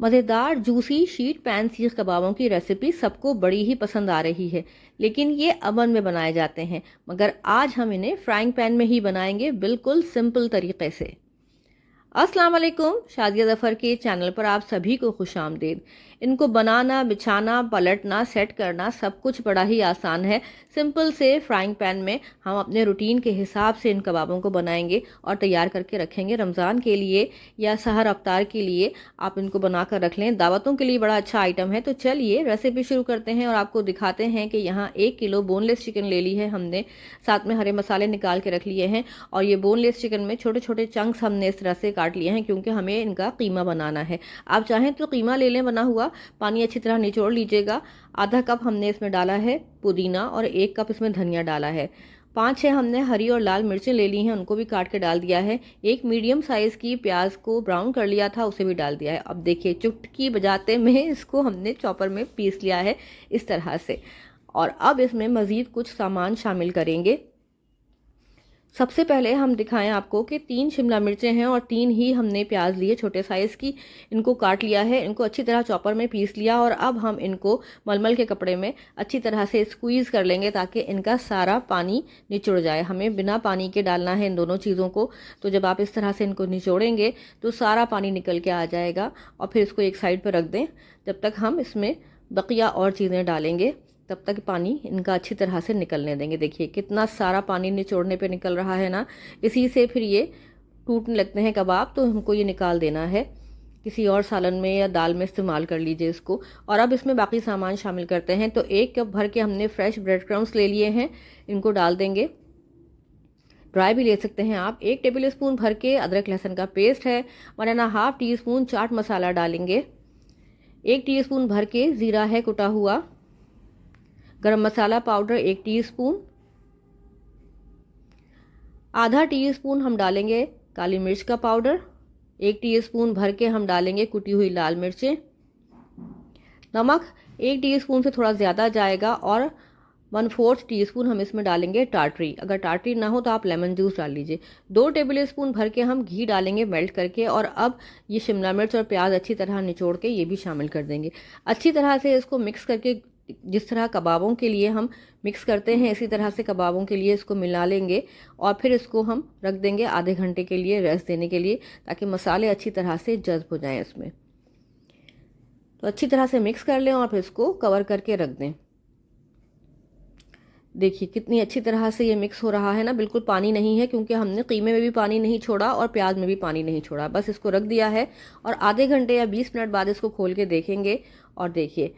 मज़ेदार juicy sheet pan सीख कबाबों की रेसिपी सबको बड़ी ही पसंद आ रही है, लेकिन ये अवन में बनाए जाते हैं। मगर आज हम इन्हें फ्राइंग पैन में ही बनाएंगे, बिल्कुल सिंपल तरीके से। अस्सलाम वालेकुम, शादिया ज़फ़र के चैनल पर आप सभी को खुशामदीद। इनको बनाना, बिछाना, पलटना, सेट करना सब कुछ बड़ा ही आसान है। सिंपल से फ्राइंग पैन में हम अपने रूटीन के हिसाब से इन कबाबों को बनाएंगे और तैयार करके रखेंगे। रमज़ान के लिए या सहर अफ्तार के लिए आप इनको बना कर रख लें। दावतों के लिए बड़ा अच्छा आइटम है। तो चलिए रेसिपी शुरू करते हैं और आपको दिखाते हैं कि यहाँ 1 किलो बोनलेस चिकन ले ली है हमने। साथ में हरे मसाले निकाल के रख लिए हैं और ये बोनलेस चिकन में छोटे छोटे चंक्स हमने इस तरह से काट लिए हैं, क्योंकि हमें इनका कीमा बनाना है। आप चाहें तो कीमा ले लें बना हुआ। पानी अच्छी तरह निचोड़ लीजिएगा। आधा कप हमने इसमें डाला है पुदीना और 1 कप इसमें धनिया डाला है। 5-6 हमने हरी और लाल मिर्चें ले ली हैं, उनको भी काट के डाल दिया है। एक मीडियम साइज़ की प्याज को ब्राउन कर लिया था, उसे भी डाल दिया है। अब देखिए चुटकी बजाते में इसको हमने चॉपर में पीस लिया है इस तरह से। और अब इसमें मज़ीद कुछ सामान शामिल करेंगे। सबसे पहले हम दिखाएं आपको कि 3 शिमला मिर्चें हैं और 3 ही हमने प्याज लिए छोटे साइज़ की। इनको काट लिया है, इनको अच्छी तरह चॉपर में पीस लिया और अब हम इनको मलमल के कपड़े में अच्छी तरह से स्क्वीज़ कर लेंगे ताकि इनका सारा पानी निचुड़ जाए। हमें बिना पानी के डालना है इन दोनों चीज़ों को। तो जब आप इस तरह से इनको निचोड़ेंगे तो सारा पानी निकल के आ जाएगा और फिर इसको एक साइड पर रख दें जब तक हम इसमें बकिया और चीज़ें डालेंगे। तब तक पानी इनका अच्छी तरह से निकलने देंगे। देखिए कितना सारा पानी निचोड़ने पे निकल रहा है ना। इसी से फिर ये टूटने लगते हैं कबाब, तो हमको ये निकाल देना है। किसी और सालन में या दाल में इस्तेमाल कर लीजिए इसको। और अब इसमें बाकी सामान शामिल करते हैं। तो 1 कप भर के हमने फ्रेश ब्रेड क्रम्स ले लिए हैं, इनको डाल देंगे। ड्राई भी ले सकते हैं आप। 1 टेबल स्पून भर के अदरक लहसुन का पेस्ट है। 1.5 टीस्पून चाट मसाला डालेंगे। 1 टीस्पून भर के ज़ीरा है कुटा हुआ। गरम मसाला पाउडर 1 टीस्पून। आधा टीस्पून हम डालेंगे काली मिर्च का पाउडर। 1 टीस्पून भर के हम डालेंगे कुटी हुई लाल मिर्चें। नमक 1 टीस्पून से थोड़ा ज़्यादा जाएगा और 1/4 टीस्पून हम इसमें डालेंगे टाटरी। अगर टाटरी ना हो तो आप लेमन जूस डाल लीजिए। 2 टेबल स्पून भर के हम घी डालेंगे मेल्ट करके। और अब ये शिमला मिर्च और प्याज अच्छी तरह निचोड़ के ये भी शामिल कर देंगे। अच्छी तरह से इसको मिक्स करके, जिस तरह कबाबों के लिए हम मिक्स करते हैं इसी तरह से कबाबों के लिए इसको मिला लेंगे। और फिर इसको हम रख देंगे आधे घंटे के लिए रेस्ट देने के लिए, ताकि मसाले अच्छी तरह से जज़्ब हो जाएं इसमें। तो अच्छी तरह से मिक्स कर लें और फिर इसको कवर करके रख दें। देखिए कितनी अच्छी तरह से ये मिक्स हो रहा है ना। बिल्कुल पानी नहीं है, क्योंकि हमने कीमे में भी पानी नहीं छोड़ा और प्याज में भी पानी नहीं छोड़ा। बस इसको रख दिया है और आधे घंटे या 20 मिनट बाद इसको खोल के देखेंगे। और देखिए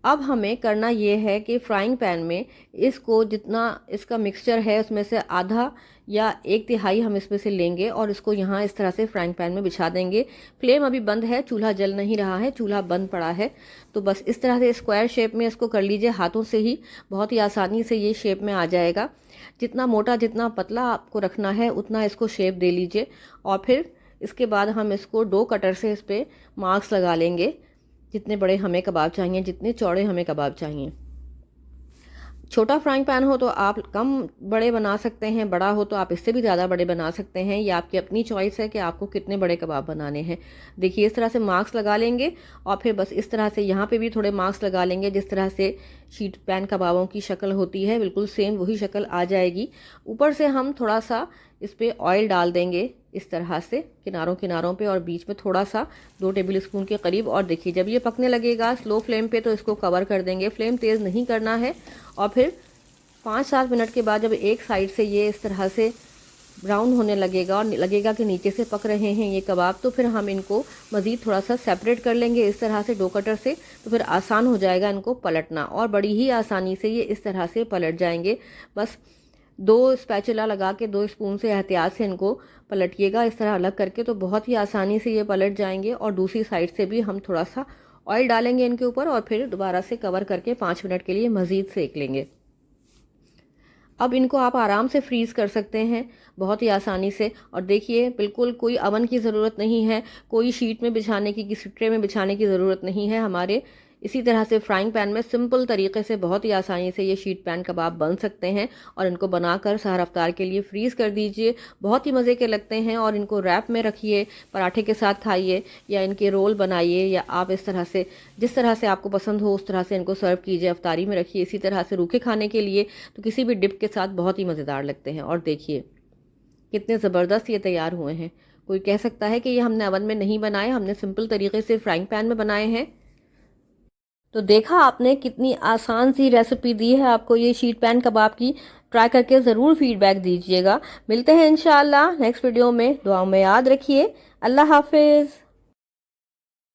अब हमें करना ये है कि फ्राइंग पैन में इसको, जितना इसका मिक्सचर है उसमें से आधा या 1/3 हम इसमें से लेंगे और इसको यहाँ इस तरह से फ्राइंग पैन में बिछा देंगे। फ्लेम अभी बंद है, चूल्हा जल नहीं रहा है, चूल्हा बंद पड़ा है। तो बस इस तरह से स्क्वायर शेप में इसको कर लीजिए हाथों से ही। बहुत ही आसानी से ये शेप में आ जाएगा। जितना मोटा जितना पतला आपको रखना है उतना इसको शेप दे लीजिए। और फिर इसके बाद हम इसको डो कटर से इस पर मार्क्स लगा लेंगे। जितने बड़े हमें कबाब चाहिए, जितने चौड़े हमें कबाब चाहिए। छोटा फ्राइंग पैन हो तो आप कम बड़े बना सकते हैं, बड़ा हो तो आप इससे भी ज़्यादा बड़े बना सकते हैं। ये आपकी अपनी चॉइस है कि आपको कितने बड़े कबाब बनाने हैं। देखिए इस तरह से मार्क्स लगा लेंगे और फिर बस इस तरह से यहाँ पे भी थोड़े मार्क्स लगा लेंगे। जिस तरह से शीट पैन कबाबों की शक्ल होती है बिल्कुल सेम वही शक्ल आ जाएगी। ऊपर से हम थोड़ा सा इस पर ऑयल डाल देंगे इस तरह से किनारों किनारों पे और बीच में थोड़ा सा 2 टेबल स्पून के करीब। और देखिए जब ये पकने लगेगा स्लो फ्लेम पे तो इसको कवर कर देंगे। फ्लेम तेज़ नहीं करना है। और फिर 5-7 मिनट के बाद जब एक साइड से ये इस तरह से ब्राउन होने लगेगा और लगेगा कि नीचे से पक रहे हैं ये कबाब, तो फिर हम इनको मज़ीद थोड़ा सा सेपरेट कर लेंगे इस तरह से डो कटर से। तो फिर आसान हो जाएगा इनको पलटना और बड़ी ही आसानी से ये इस तरह से पलट जाएंगे। बस 2 स्पैचुला लगा के 2 स्पून से एहतियात से इनको पलटिएगा इस तरह अलग करके, तो बहुत ही आसानी से ये पलट जाएंगे। और दूसरी साइड से भी हम थोड़ा सा ऑयल डालेंगे इनके ऊपर और फिर दोबारा से कवर करके 5 मिनट के लिए मज़ीद सेक लेंगे। अब इनको आप आराम से फ्रीज़ कर सकते हैं बहुत ही आसानी से। और देखिए बिल्कुल कोई अवन की ज़रूरत नहीं है, कोई शीट में बिछाने की, किसी ट्रे में बिछाने की ज़रूरत नहीं है। हमारे इसी तरह से फ्राइंग पैन में सिंपल तरीके से बहुत ही आसानी से ये शीट पैन कबाब बन सकते हैं और इनको बनाकर सहर अफ्तार के लिए फ्रीज़ कर दीजिए। बहुत ही मज़े के लगते हैं और इनको रैप में रखिए, पराठे के साथ खाइए या इनके रोल बनाइए, या आप इस तरह से जिस तरह से आपको पसंद हो उस तरह से इनको सर्व कीजिए, अफ्तारी में रखिए। इसी तरह से रूखे खाने के लिए तो किसी भी डिप के साथ बहुत ही मज़ेदार लगते हैं। और देखिए कितने ज़बरदस्त ये तैयार हुए हैं। कोई कह सकता है कि ये हमने अवन में नहीं बनाए, हमने सिंपल तरीके से फ्राइंग पैन में बनाए हैं। तो देखा आपने कितनी आसान सी रेसिपी दी है आपको ये शीट पैन कबाब की। ट्राई करके ज़रूर फीडबैक दीजिएगा। मिलते हैं इंशाअल्लाह नेक्स्ट वीडियो में। दुआओं में याद रखिए। अल्लाह हाफिज़।